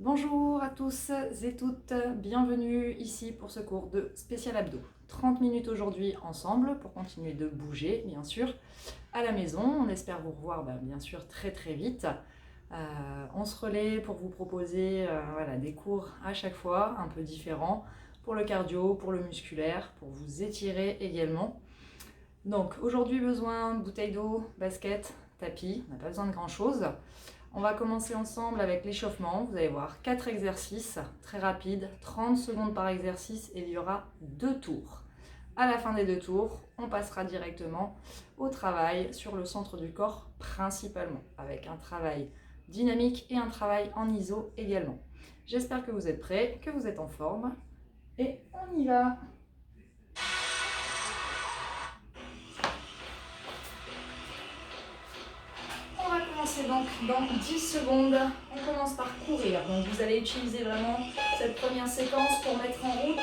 Bonjour à tous et toutes, bienvenue ici pour ce cours de spécial abdos. 30 minutes aujourd'hui ensemble pour continuer de bouger, bien sûr, à la maison. On espère vous revoir bien sûr très vite. On se relaie pour vous proposer des cours à chaque fois un peu différents pour le cardio, pour le musculaire, pour vous étirer également. Donc aujourd'hui besoin de bouteille d'eau, basket, tapis, on n'a pas besoin de grand chose. On va commencer ensemble avec l'échauffement. Vous allez voir 4 exercices très rapides, 30 secondes par exercice et il y aura 2 tours. À la fin des 2 tours, on passera directement au travail sur le centre du corps principalement, avec un travail dynamique et un travail en iso également. J'espère que vous êtes prêts, que vous êtes en forme et on y va. On va commencer donc dans 10 secondes. On commence par courir. Donc vous allez utiliser vraiment cette première séquence pour mettre en route.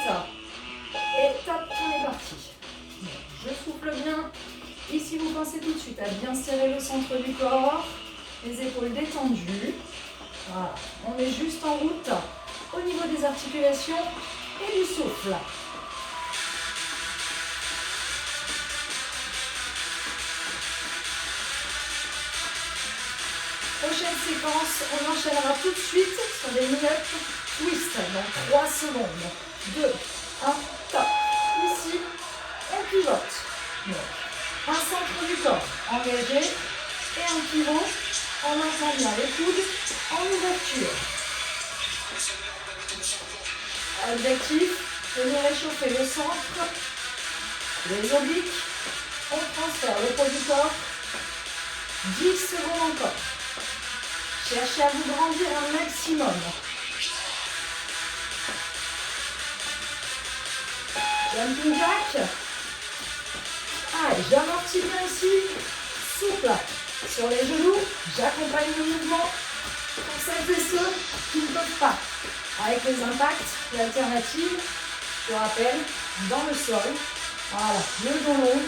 Et top, on est parti. Je souffle bien. Ici, vous pensez tout de suite à bien serrer le centre du corps, les épaules détendues. Voilà. On est juste en route au niveau des articulations et du souffle. Prochaine séquence, on enchaînera tout de suite sur des minutes twist dans 3 secondes. 2, 1, top. Ici, on pivote. Donc, un centre du corps engagé et un pivot en maintenant bien les coudes en ouverture. Objectif, venir réchauffer le centre, les obliques. On transfère le poids du corps. 10 secondes encore. Cherchez à vous grandir un maximum. Jumping jack. Allez, j'amortis bien ici. Souple sur les genoux. J'accompagne le mouvement pour celles et ceux qui ne peuvent pas. Avec les impacts, l'alternative, je rappelle, dans le sol. Voilà, le dos long.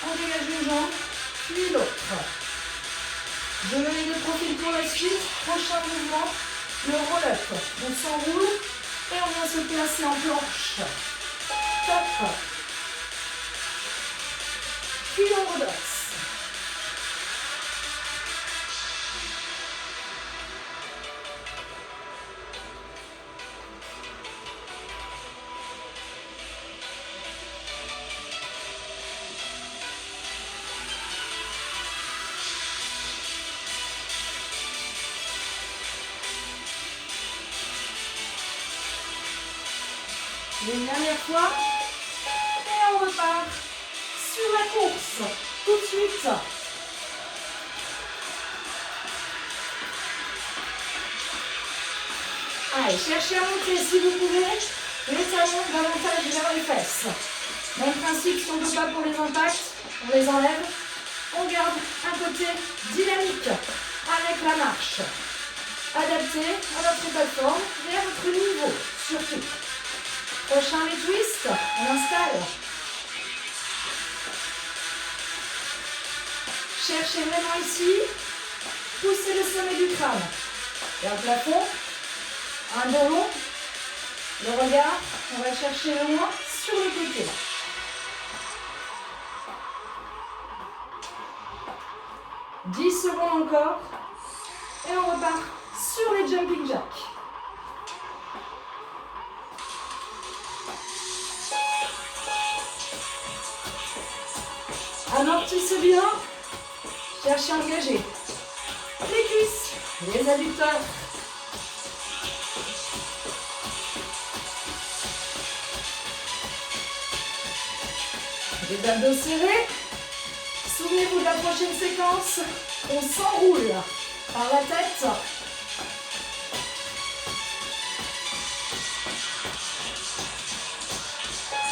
On dégage une jambe, puis l'autre. Je me mets de profil pour la suite. Prochain mouvement, le roll-up. On s'enroule et on vient se placer en planche. Top. Puis on redresse. Une dernière fois. Et on repart sur la course. Tout de suite. Allez, cherchez à monter si vous pouvez. Les talons davantage vers les fesses. Même principe si on ne peut pas pour les impacts. On les enlève. On garde un côté dynamique avec la marche. Adapté à votre plateforme et à votre niveau surtout. Prochain les twists, on installe. Cherchez vraiment ici, poussez le sommet du crâne. Vers le plafond, un dos long, le regard, on va chercher le loin sur le côté. « 10 secondes encore et on repart sur les jumping jacks. Amortissez bien, cherchez à engager les cuisses, les adducteurs. Les abdos serrés. Souvenez-vous de la prochaine séquence, on s'enroule par la tête.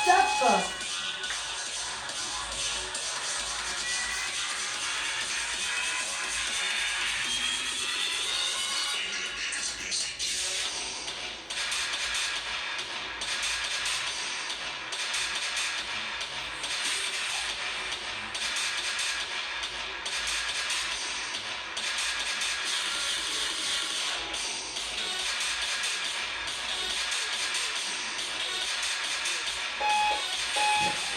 Stop.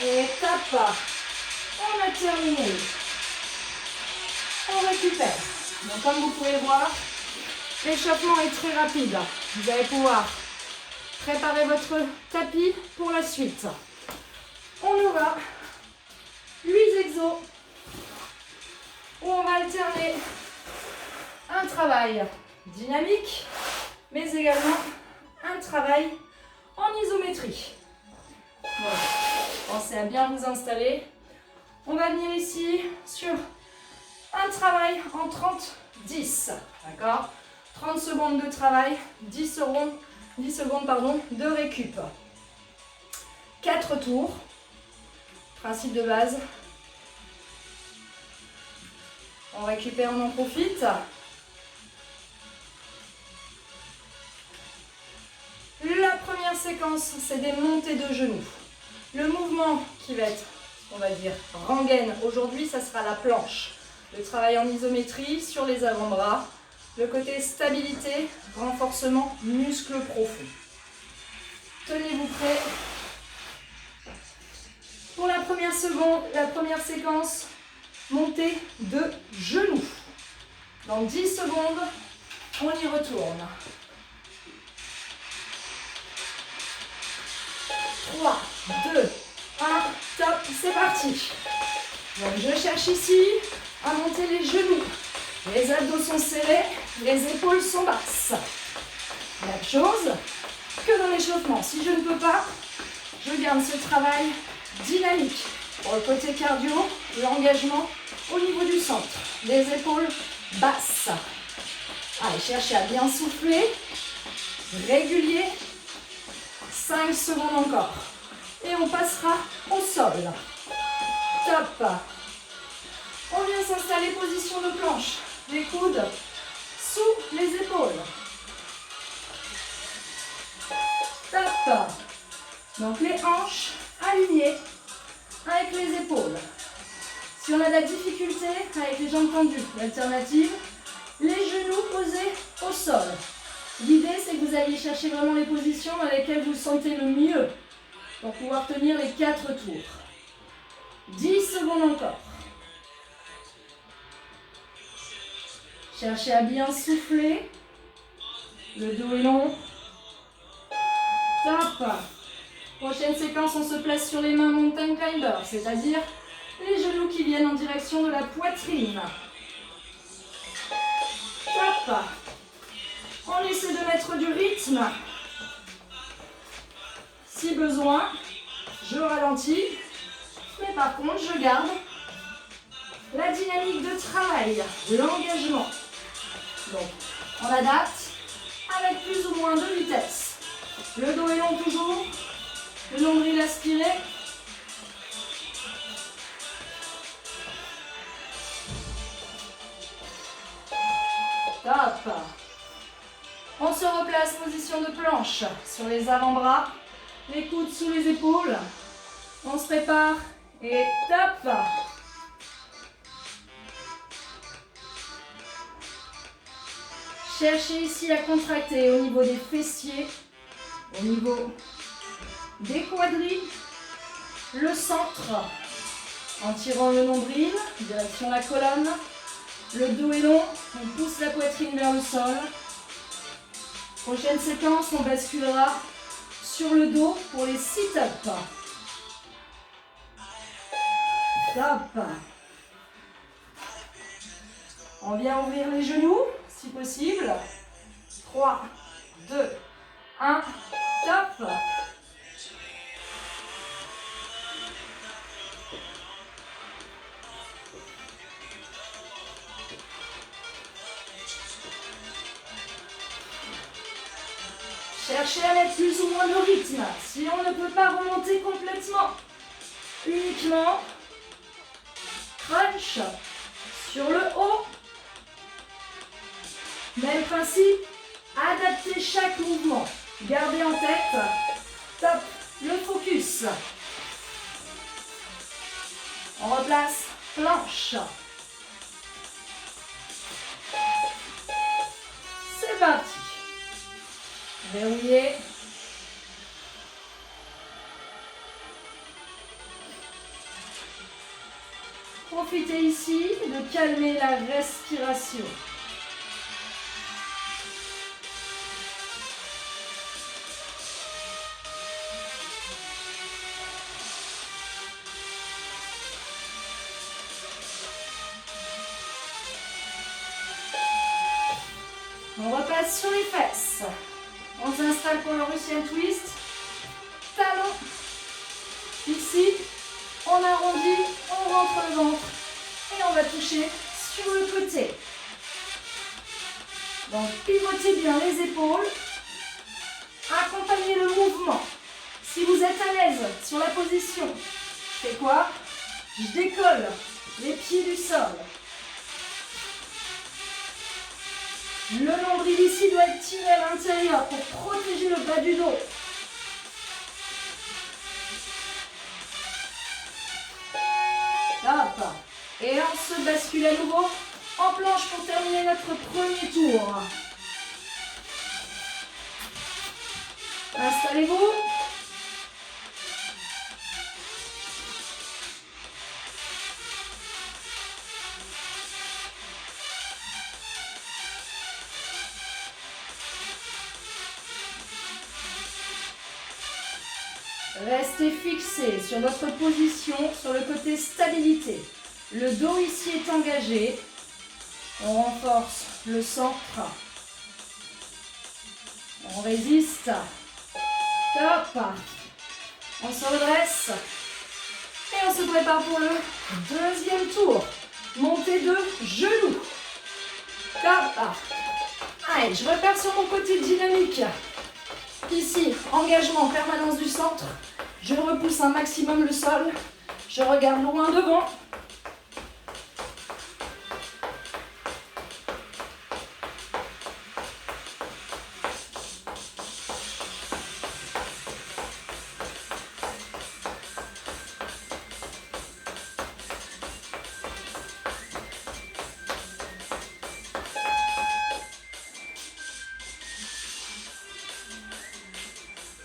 Et tape. On a terminé. On récupère. Donc comme vous pouvez le voir, l'échauffement est très rapide. Vous allez pouvoir préparer votre tapis pour la suite. On y va. 8 exos où on va alterner un travail dynamique, mais également un travail en isométrie. Voilà. Pensez à bien vous installer. On va venir ici sur un travail en 30-10. D'accord ? 30 secondes de travail, 10 secondes de récup. 4 tours. Principe de base. On récupère, on en profite. La première séquence, c'est des montées de genoux. Le mouvement qui va être, on va dire, rengaine aujourd'hui, ça sera la planche. Le travail en isométrie sur les avant-bras. Le côté stabilité, renforcement, muscle profond. Tenez-vous prêts. Pour la première séquence, montée de genoux. Dans 10 secondes, on y retourne. 3, 2, 1, top, c'est parti. Donc je cherche ici à monter les genoux. Les abdos sont serrés, les épaules sont basses. Même chose que dans l'échauffement. Si je ne peux pas, je garde ce travail dynamique. Pour le côté cardio, l'engagement au niveau du centre. Les épaules basses. Allez, cherchez à bien souffler. Régulier. 5 secondes encore. Et on passera au sol. Top. On vient s'installer, position de planche. Les coudes sous les épaules. Top. Donc les hanches alignées avec les épaules. Si on a de la difficulté avec les jambes tendues, l'alternative, les genoux posés au sol. L'idée, c'est que vous allez chercher vraiment les positions dans lesquelles vous sentez le mieux pour pouvoir tenir les 4 tours. 10 secondes encore. Cherchez à bien souffler. Le dos est long. Top. Prochaine séquence, on se place sur les mains mountain climber, c'est-à-dire les genoux qui viennent en direction de la poitrine. Top. On essaie de mettre du rythme. Si besoin, je ralentis. Mais par contre, je garde la dynamique de travail, l'engagement. Donc, on adapte avec plus ou moins de vitesse. Le dos est long toujours. Le nombril aspiré. Top. On se replace, position de planche sur les avant-bras, les coudes sous les épaules. On se prépare et top. Cherchez ici à contracter au niveau des fessiers, au niveau des quadris, le centre, en tirant le nombril, direction la colonne. Le dos est long, on pousse la poitrine vers le sol. Prochaine séquence, on basculera sur le dos pour les sit-ups. Top. On vient ouvrir les genoux, si possible. 3, 2, 1, top. Cherchez à mettre plus ou moins de rythme. Si on ne peut pas remonter complètement, uniquement crunch sur le haut. Même principe, adaptez chaque mouvement. Gardez en tête, top, le focus. On replace planche. C'est parti. Verrouillez. Profitez ici de calmer la respiration. On repasse sur les fesses. On s'installe pour le Russian twist. Talon. Ici, on arrondit, on rentre le ventre. Et on va toucher sur le côté. Donc pivotez bien les épaules. Accompagnez le mouvement. Si vous êtes à l'aise sur la position, je fais quoi? Je décolle les pieds du sol. Le nombril ici doit être tiré à l'intérieur pour protéger le bas du dos. Hop. Et on se bascule à nouveau en planche pour terminer notre premier tour. Installez-vous. Restez fixé sur votre position, sur le côté stabilité. Le dos ici est engagé. On renforce le centre. On résiste. Top. On se redresse. Et on se prépare pour le deuxième tour. Montée de genoux. Top. Allez, je repère sur mon côté dynamique. Ici, engagement, permanence du centre. Je repousse un maximum le sol. Je regarde loin devant.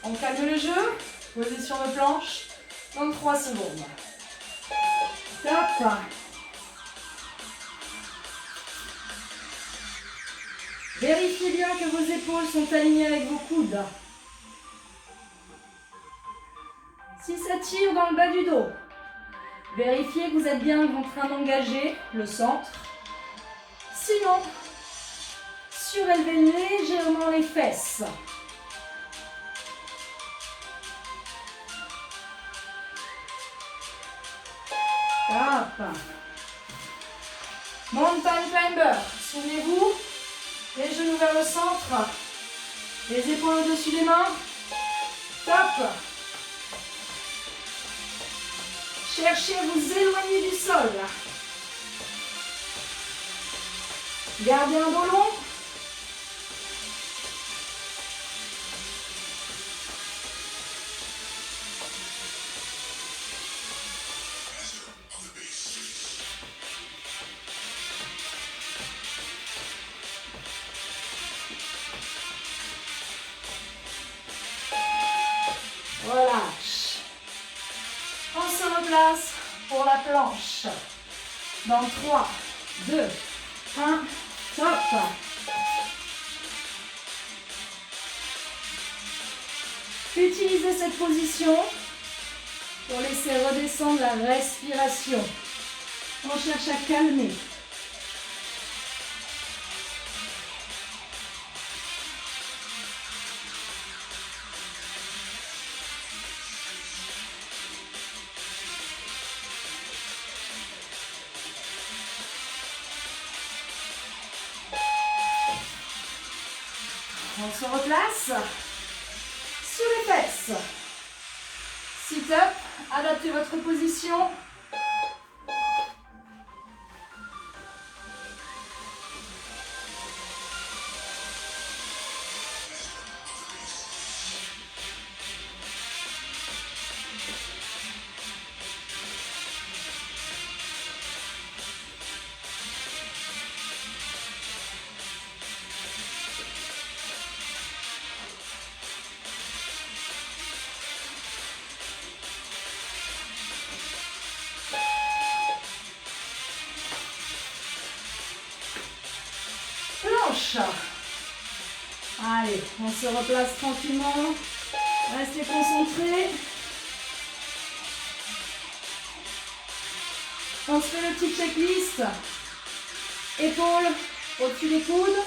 On calme le jeu, position de planche, dans 3 secondes. Top. Vérifiez bien que vos épaules sont alignées avec vos coudes. Si ça tire dans le bas du dos, vérifiez que vous êtes bien en train d'engager le centre. Sinon, surélevez légèrement les fesses. Top. Mountain climber. Souvenez-vous, les genoux vers le centre, les épaules au-dessus des mains. Top. Cherchez à vous éloigner du sol. Gardez un dos long. Relâche. On se replace pour la planche. Dans 3, 2, 1, top. Utilisez cette position pour laisser redescendre la respiration. On cherche à calmer. On se replace sur les fesses. Sit up, adaptez votre position. planche. Allez, on se replace tranquillement. Restez concentrés. On se fait le petit checklist. Épaules au-dessus des coudes.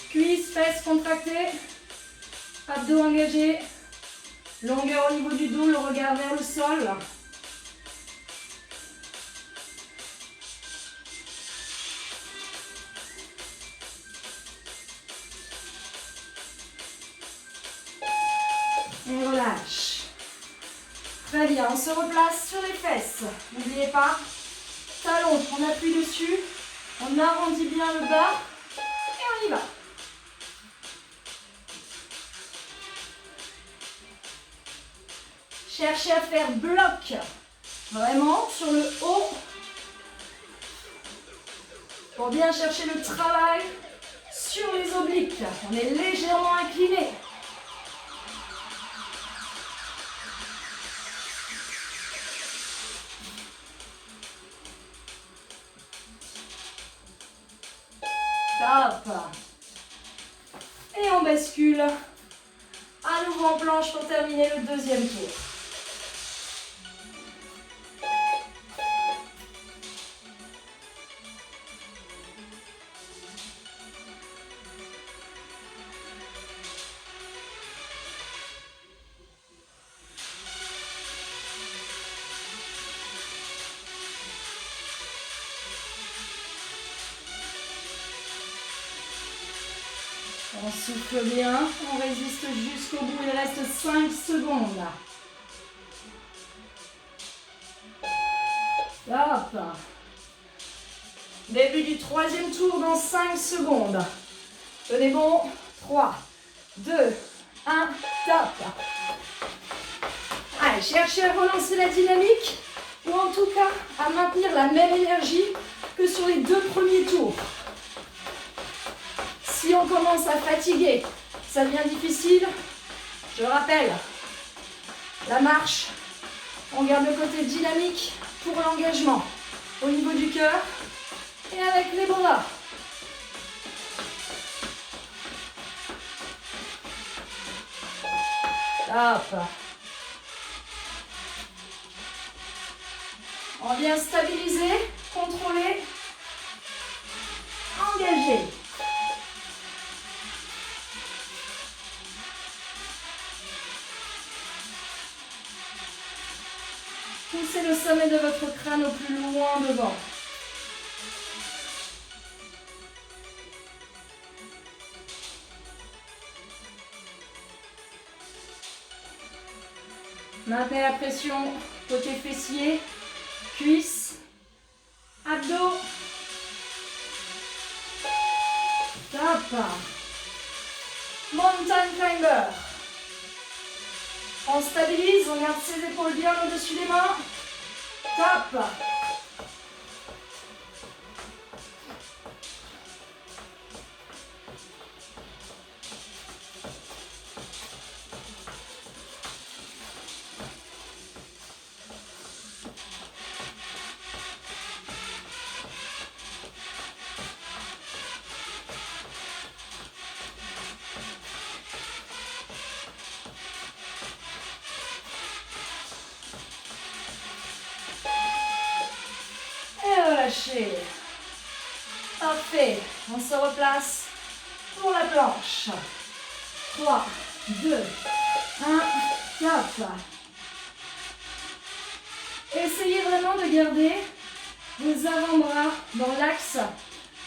Cuisses, fesses contractées. Abdos engagés. Longueur au niveau du dos, le regard vers le sol. Et relâche. Très bien, on se replace sur les fesses. N'oubliez pas, talon, on appuie dessus. On arrondit bien le bas. Et on y va. Cherchez à faire bloc. Vraiment sur le haut. Pour bien chercher le travail sur les obliques. On est légèrement incliné. Top. Et on bascule à nouveau en planche pour terminer le deuxième tour. On souffle bien, on résiste jusqu'au bout, il reste 5 secondes. Hop. Début du troisième tour dans 5 secondes. Tenez bon, 3, 2, 1, top. Allez, cherchez à relancer la dynamique ou en tout cas à maintenir la même énergie que sur les 2 premiers tours. Si on commence à fatiguer, ça devient difficile, je rappelle, la marche, on garde le côté dynamique pour l'engagement au niveau du cœur et avec les bras. Top. On vient stabiliser, contrôler, engager. Poussez le sommet de votre crâne au plus loin devant. Maintenez la pression côté fessier, cuisses, abdos. Top. Mountain climber. On stabilise, on garde ses épaules bien au-dessus des mains. Top. Relâchez. Parfait. On se replace pour la planche. 3, 2, 1, top. Essayez vraiment de garder vos avant-bras dans l'axe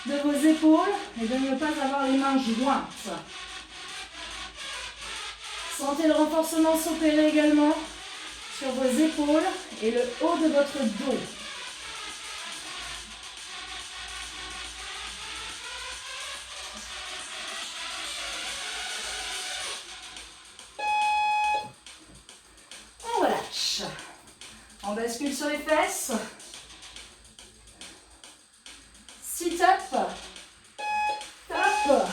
de vos épaules et de ne pas avoir les mains jointes. Sentez le renforcement s'opérer également sur vos épaules et le haut de votre dos. On bascule sur les fesses. Sit-up. Top.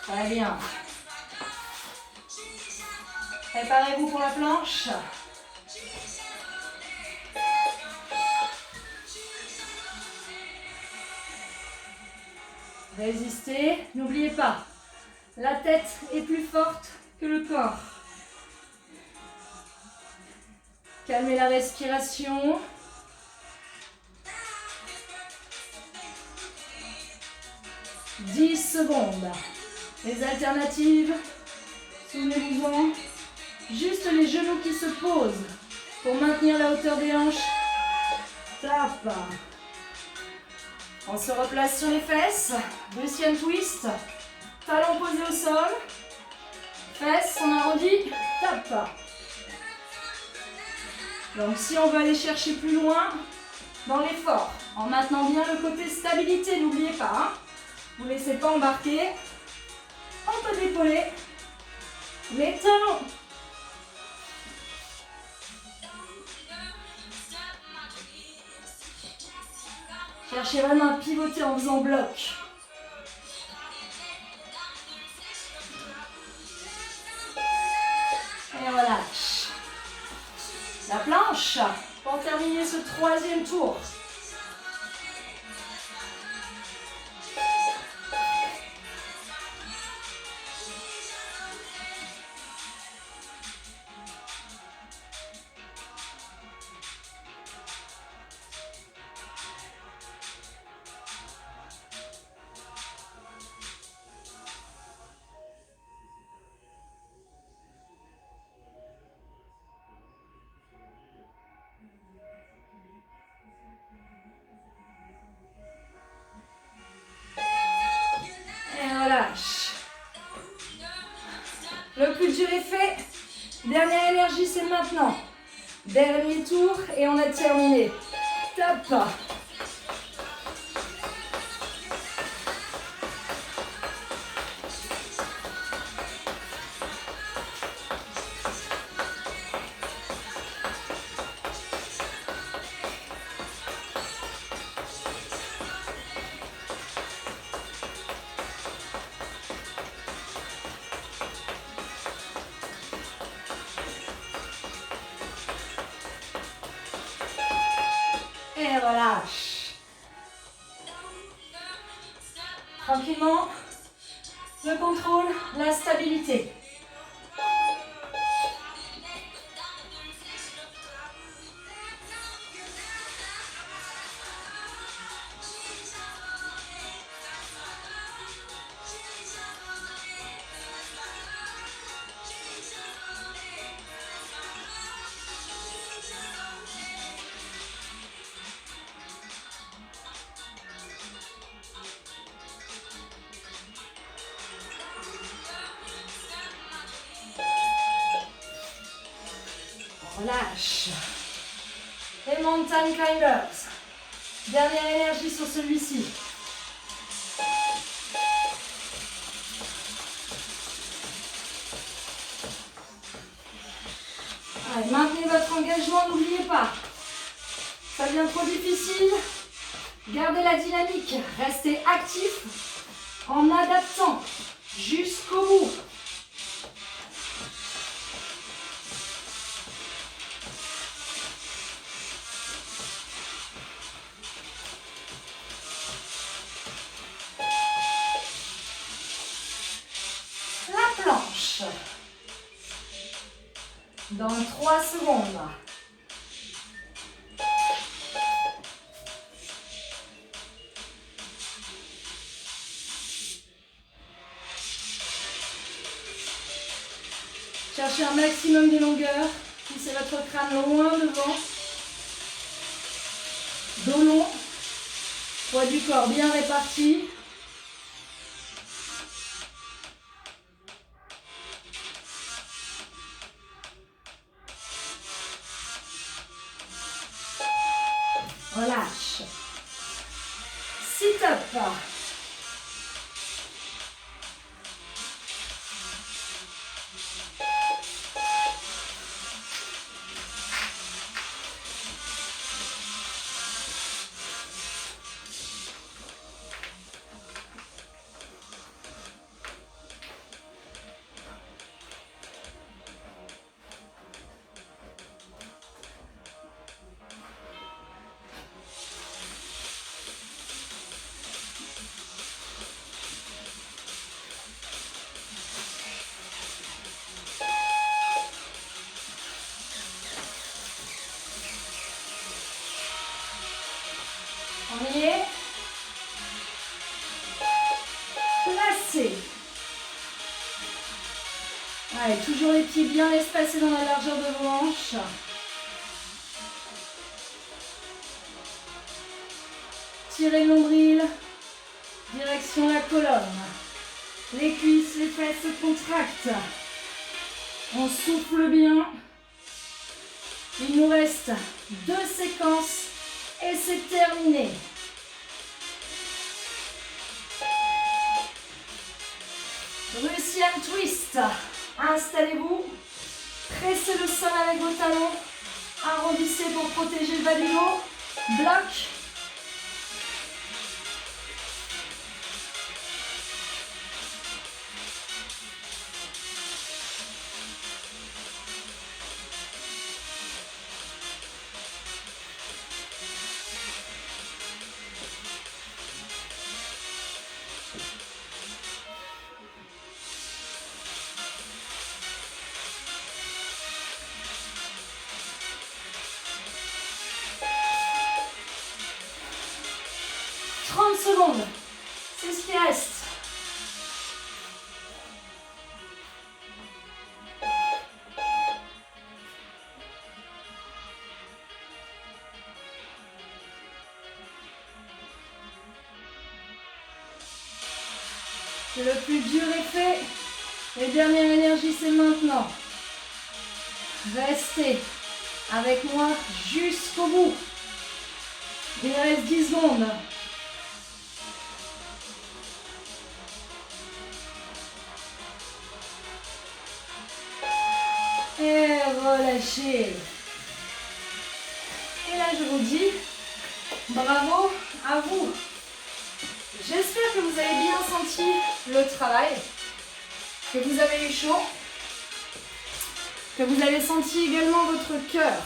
Très bien. Préparez-vous pour la planche. Résistez. N'oubliez pas, la tête est plus forte que le corps. Calmez la respiration. « 10 secondes. Les alternatives, souvenez-vous-en, juste les genoux qui se posent pour maintenir la hauteur des hanches. Tape. On se replace sur les fesses. Russian twist. Talons posés au sol. Fesses, on arrondit. Tape. Donc si on veut aller chercher plus loin dans l'effort, en maintenant bien le côté stabilité, n'oubliez pas. Hein, vous ne laissez pas embarquer. On peut d'épauler les talons. Cherchez vraiment à pivoter en faisant bloc. Et on relâche. La planche pour terminer ce troisième tour. Le plus dur est fait. Dernière énergie, c'est maintenant. Dernier tour et on a terminé. Top. Et relâche. Tranquillement, le contrôle, la stabilité. Relâche. Les mountain climbers. Dernière énergie sur celui-ci. Allez, maintenez votre engagement, n'oubliez pas. Ça devient trop difficile. Gardez la dynamique. Restez actif en adaptant jusqu'au bout. Planche. Dans 3 secondes. Cherchez un maximum de longueur. Poussez votre crâne loin devant. Dos long. Poids du corps bien réparti. Relâche. Sit-up. Allez, toujours les pieds bien espacés dans la largeur de vos hanches. Tirez le nombril, direction la colonne. Les cuisses, les fesses se contractent. On souffle bien. Il nous reste 2 séquences et c'est terminé. Russian twist. Installez-vous. Pressez le sol avec vos talons. Arrondissez pour protéger le bas du dos. Bloc. Secondes, c'est ce qui reste. Le plus dur est fait. Les dernières énergies, c'est maintenant. Restez avec moi jusqu'au bout. Il reste 10 secondes. Et relâchez. Et là, je vous dis, bravo à vous. J'espère que vous avez bien senti le travail, que vous avez eu chaud, que vous avez senti également votre cœur.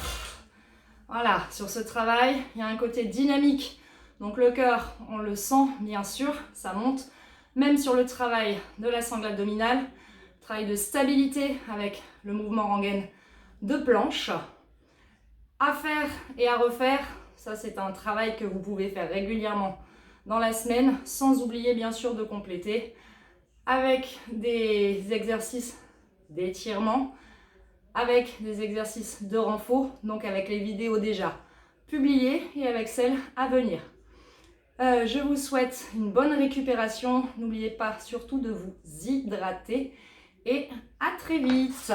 Voilà, sur ce travail, il y a un côté dynamique. Donc le cœur, on le sent, bien sûr, ça monte. Même sur le travail de la sangle abdominale, travail de stabilité avec le mouvement rengaine de planche. À faire et à refaire, ça c'est un travail que vous pouvez faire régulièrement dans la semaine, sans oublier bien sûr de compléter avec des exercices d'étirement, avec des exercices de renfort, donc avec les vidéos déjà publiées et avec celles à venir. Je vous souhaite une bonne récupération. N'oubliez pas surtout de vous hydrater et à très vite.